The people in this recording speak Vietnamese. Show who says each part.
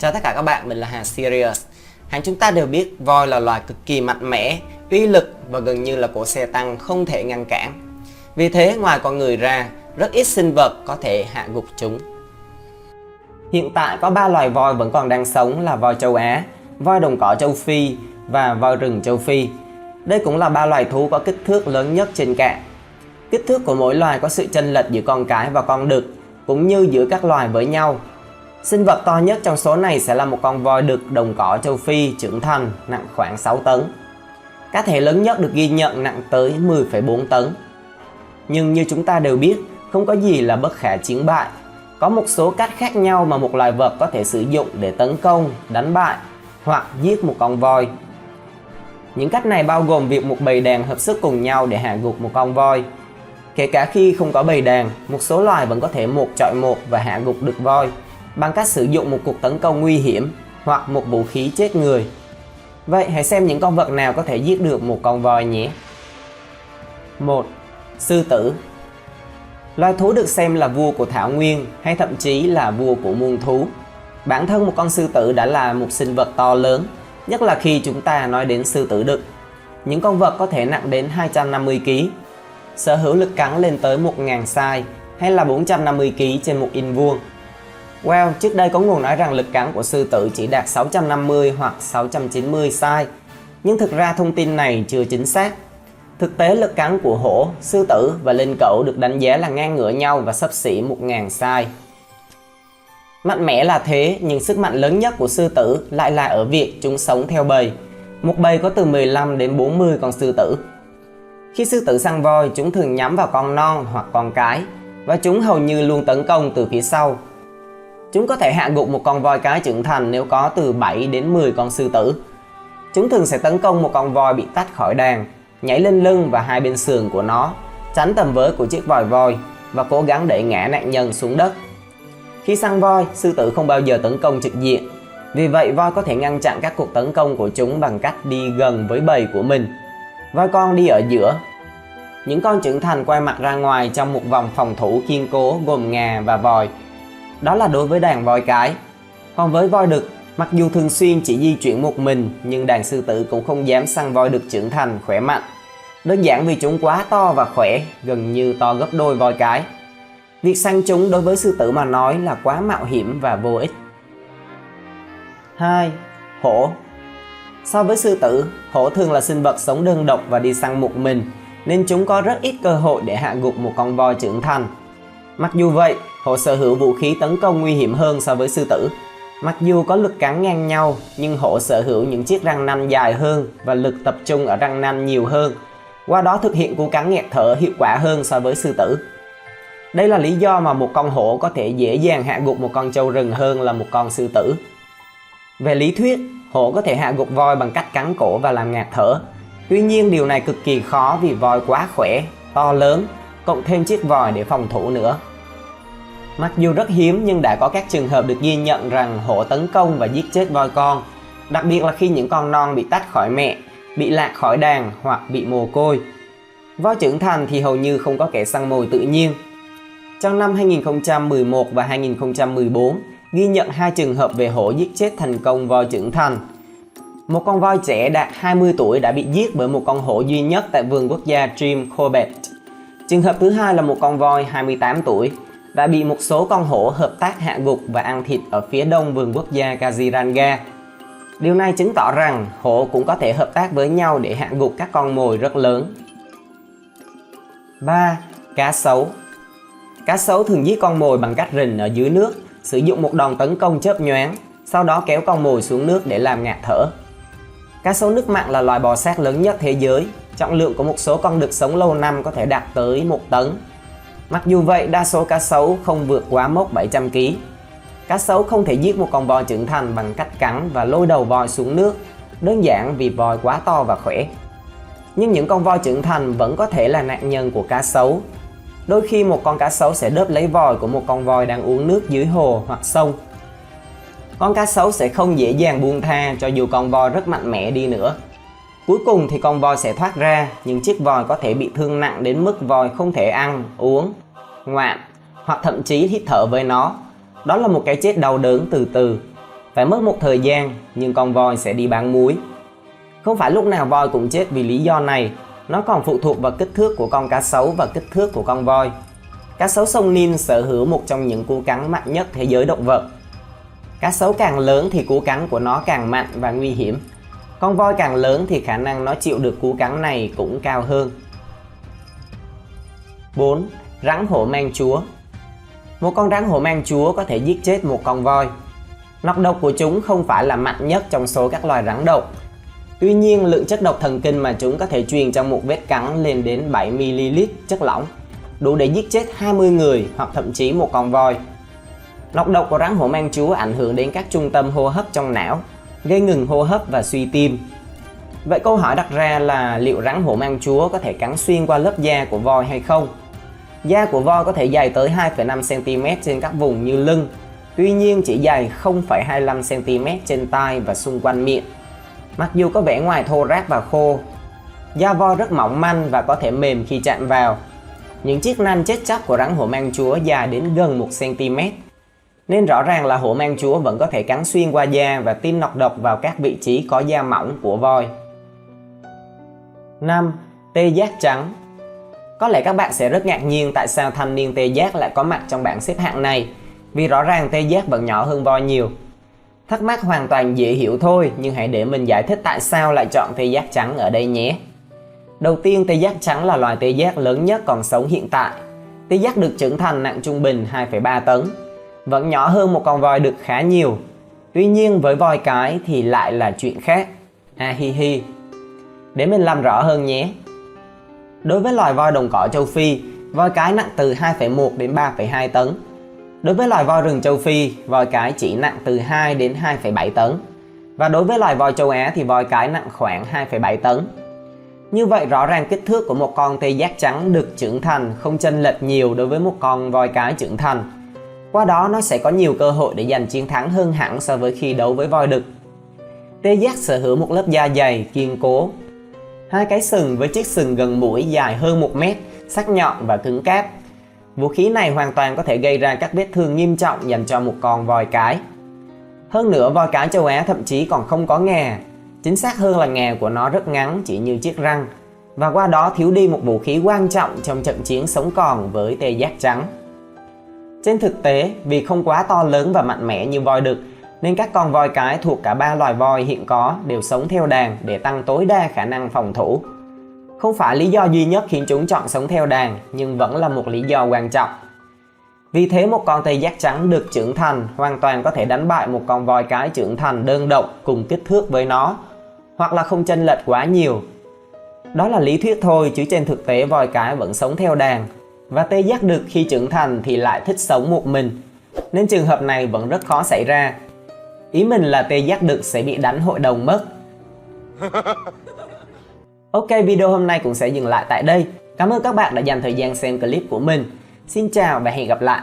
Speaker 1: Chào tất cả các bạn, mình là Hà Sirius. Chúng ta đều biết voi là loài cực kỳ mạnh mẽ, uy lực và gần như là cỗ xe tăng không thể ngăn cản. Vì thế ngoài con người ra, rất ít sinh vật có thể hạ gục chúng. Hiện tại có 3 loài voi vẫn còn đang sống là voi châu Á, voi đồng cỏ châu Phi và voi rừng châu Phi. Đây cũng là 3 loài thú có kích thước lớn nhất trên cạn. Kích thước của mỗi loài có sự chênh lệch giữa con cái và con đực, cũng như giữa các loài với nhau. Sinh vật to nhất trong số này sẽ là một con voi đực đồng cỏ châu Phi trưởng thành nặng khoảng 6 tấn. Cá thể lớn nhất được ghi nhận nặng tới 10,4 tấn. Nhưng như chúng ta đều biết, không có gì là bất khả chiến bại. Có một số cách khác nhau mà một loài vật có thể sử dụng để tấn công, đánh bại hoặc giết một con voi. Những cách này bao gồm việc một bầy đàn hợp sức cùng nhau để hạ gục một con voi. Kể cả khi không có bầy đàn, một số loài vẫn có thể một chọi một và hạ gục được voi bằng cách sử dụng một cuộc tấn công nguy hiểm hoặc một vũ khí chết người. Vậy hãy xem những con vật nào có thể giết được một con voi nhé. 1. Sư tử. Loài thú được xem là vua của thảo nguyên hay thậm chí là vua của muôn thú. Bản thân một con sư tử đã là một sinh vật to lớn, nhất là khi chúng ta nói đến sư tử đực. Những con vật có thể nặng đến 250 kg, sở hữu lực cắn lên tới 1000 sai hay là 450 kg trên 1 inch vuông. Well, trước đây có nguồn nói rằng lực cắn của sư tử chỉ đạt 650 hoặc 690 sai, nhưng thực ra thông tin này chưa chính xác. Thực tế lực cắn của hổ, sư tử và linh cẩu được đánh giá là ngang ngửa nhau và xấp xỉ 1000 sai. Mạnh mẽ là thế, nhưng sức mạnh lớn nhất của sư tử lại là ở việc chúng sống theo bầy. Một bầy có từ 15 đến 40 con sư tử. Khi sư tử săn voi, chúng thường nhắm vào con non hoặc con cái, và chúng hầu như luôn tấn công từ phía sau. Chúng có thể hạ gục một con voi cái trưởng thành nếu có từ 7 đến 10 con sư tử. Chúng thường sẽ tấn công một con voi bị tách khỏi đàn, nhảy lên lưng và hai bên sườn của nó, tránh tầm với của chiếc vòi voi và cố gắng đẩy ngã nạn nhân xuống đất. Khi săn voi, sư tử không bao giờ tấn công trực diện. Vì vậy voi có thể ngăn chặn các cuộc tấn công của chúng bằng cách đi gần với bầy của mình. Voi con đi ở giữa. Những con trưởng thành quay mặt ra ngoài trong một vòng phòng thủ kiên cố gồm ngà và vòi. Đó là đối với đàn voi cái. Còn với voi đực, mặc dù thường xuyên chỉ di chuyển một mình, nhưng đàn sư tử cũng không dám săn voi đực trưởng thành khỏe mạnh. Đơn giản vì chúng quá to và khỏe, gần như to gấp đôi voi cái. Việc săn chúng đối với sư tử mà nói là quá mạo hiểm và vô ích. 2. Hổ. So với sư tử, hổ thường là sinh vật sống đơn độc và đi săn một mình, nên chúng có rất ít cơ hội để hạ gục một con voi trưởng thành. Mặc dù vậy, hổ sở hữu vũ khí tấn công nguy hiểm hơn so với sư tử. Mặc dù có lực cắn ngang nhau, nhưng hổ sở hữu những chiếc răng nanh dài hơn và lực tập trung ở răng nanh nhiều hơn. Qua đó thực hiện cú cắn nghẹt thở hiệu quả hơn so với sư tử. Đây là lý do mà một con hổ có thể dễ dàng hạ gục một con trâu rừng hơn là một con sư tử. Về lý thuyết, hổ có thể hạ gục voi bằng cách cắn cổ và làm ngạt thở. Tuy nhiên điều này cực kỳ khó vì voi quá khỏe, to lớn, cộng thêm chiếc vòi để phòng thủ nữa. Mặc dù rất hiếm nhưng đã có các trường hợp được ghi nhận rằng hổ tấn công và giết chết voi con, đặc biệt là khi những con non bị tách khỏi mẹ, bị lạc khỏi đàn hoặc bị mồ côi. Voi trưởng thành thì hầu như không có kẻ săn mồi tự nhiên. Trong năm 2011 và 2014, ghi nhận 2 trường hợp về hổ giết chết thành công voi trưởng thành. Một con voi trẻ đạt 20 tuổi đã bị giết bởi một con hổ duy nhất tại vườn quốc gia Jim Corbett. Trường hợp thứ hai là một con voi 28 tuổi đã bị một số con hổ hợp tác hạ gục và ăn thịt ở phía đông vườn quốc gia Kaziranga. Điều này chứng tỏ rằng hổ cũng có thể hợp tác với nhau để hạ gục các con mồi rất lớn. 3. Cá sấu. Cá sấu thường giết con mồi bằng cách rình ở dưới nước, sử dụng một đòn tấn công chớp nhoáng, sau đó kéo con mồi xuống nước để làm ngạt thở. Cá sấu nước mặn là loài bò sát lớn nhất thế giới. Trọng lượng của một số con đực sống lâu năm có thể đạt tới 1 tấn. Mặc dù vậy, đa số cá sấu không vượt quá mốc 700 kg. Cá sấu không thể giết một con voi trưởng thành bằng cách cắn và lôi đầu voi xuống nước, đơn giản vì voi quá to và khỏe. Nhưng những con voi trưởng thành vẫn có thể là nạn nhân của cá sấu. Đôi khi một con cá sấu sẽ đớp lấy vòi của một con voi đang uống nước dưới hồ hoặc sông. Con cá sấu sẽ không dễ dàng buông tha cho dù con voi rất mạnh mẽ đi nữa. Cuối cùng thì con voi sẽ thoát ra, nhưng chiếc vòi có thể bị thương nặng đến mức voi không thể ăn, uống, ngoạm hoặc thậm chí hít thở với nó. Đó là một cái chết đau đớn từ từ. Phải mất một thời gian, nhưng con voi sẽ đi bán muối. Không phải lúc nào voi cũng chết vì lý do này, nó còn phụ thuộc vào kích thước của con cá sấu và kích thước của con voi. Cá sấu sông Nin sở hữu một trong những cú cắn mạnh nhất thế giới động vật. Cá sấu càng lớn thì cú cắn của nó càng mạnh và nguy hiểm. Con voi càng lớn thì khả năng nó chịu được cú cắn này cũng cao hơn. 4. Rắn hổ mang chúa. Một con rắn hổ mang chúa có thể giết chết một con voi. Nọc độc của chúng không phải là mạnh nhất trong số các loài rắn độc. Tuy nhiên, lượng chất độc thần kinh mà chúng có thể truyền trong một vết cắn lên đến 7ml chất lỏng, đủ để giết chết 20 người hoặc thậm chí một con voi. Nọc độc của rắn hổ mang chúa ảnh hưởng đến các trung tâm hô hấp trong não, gây ngừng hô hấp và suy tim. Vậy câu hỏi đặt ra là liệu rắn hổ mang chúa có thể cắn xuyên qua lớp da của voi hay không? Da của voi có thể dày tới 2,5 cm trên các vùng như lưng, tuy nhiên chỉ dày 0,25 cm trên tai và xung quanh miệng. Mặc dù có vẻ ngoài thô ráp và khô, da voi rất mỏng manh và có thể mềm khi chạm vào. Những chiếc nanh chết chóc của rắn hổ mang chúa dài đến gần 1 cm, nên rõ ràng là hổ mang chúa vẫn có thể cắn xuyên qua da và tiêm nọc độc vào các vị trí có da mỏng của voi. 5. Tê giác trắng. Có lẽ các bạn sẽ rất ngạc nhiên tại sao thanh niên tê giác lại có mặt trong bảng xếp hạng này, vì rõ ràng tê giác vẫn nhỏ hơn voi nhiều. Thắc mắc hoàn toàn dễ hiểu thôi, nhưng hãy để mình giải thích tại sao lại chọn tê giác trắng ở đây nhé. Đầu tiên, tê giác trắng là loài tê giác lớn nhất còn sống hiện tại. Tê giác được trưởng thành nặng trung bình 2,3 tấn, vẫn nhỏ hơn một con voi đực khá nhiều. Tuy nhiên với voi cái thì lại là chuyện khác. Hi. Để mình làm rõ hơn nhé. Đối với loài voi đồng cỏ châu Phi, voi cái nặng từ 2,1 đến 3,2 tấn. Đối với loài voi rừng châu Phi, voi cái chỉ nặng từ 2 đến 2,7 tấn. Và đối với loài voi châu Á thì voi cái nặng khoảng 2,7 tấn. Như vậy rõ ràng kích thước của một con tê giác trắng đực trưởng thành không chênh lệch nhiều đối với một con voi cái trưởng thành. Qua đó nó sẽ có nhiều cơ hội để giành chiến thắng hơn hẳn so với khi đấu với voi đực. Tê giác sở hữu một lớp da dày, kiên cố. Hai cái sừng với chiếc sừng gần mũi dài hơn 1 mét, sắc nhọn và cứng cáp. Vũ khí này hoàn toàn có thể gây ra các vết thương nghiêm trọng dành cho một con voi cái. Hơn nữa, voi cái châu Á thậm chí còn không có ngà. Chính xác hơn là ngà của nó rất ngắn, chỉ như chiếc răng, và qua đó thiếu đi một vũ khí quan trọng trong trận chiến sống còn với tê giác trắng. Trên thực tế, vì không quá to lớn và mạnh mẽ như voi đực, nên các con voi cái thuộc cả 3 loài voi hiện có đều sống theo đàn để tăng tối đa khả năng phòng thủ. Không phải lý do duy nhất khiến chúng chọn sống theo đàn, nhưng vẫn là một lý do quan trọng. Vì thế một con tê giác trắng đực trưởng thành hoàn toàn có thể đánh bại một con voi cái trưởng thành đơn độc cùng kích thước với nó, hoặc là không chênh lệch quá nhiều. Đó là lý thuyết thôi, chứ trên thực tế voi cái vẫn sống theo đàn, và tê giác đực khi trưởng thành thì lại thích sống một mình, nên trường hợp này vẫn rất khó xảy ra. Ý mình là tê giác đực sẽ bị đánh hội đồng mất. Ok, video hôm nay cũng sẽ dừng lại tại đây. Cảm ơn các bạn đã dành thời gian xem clip của mình. Xin chào và hẹn gặp lại.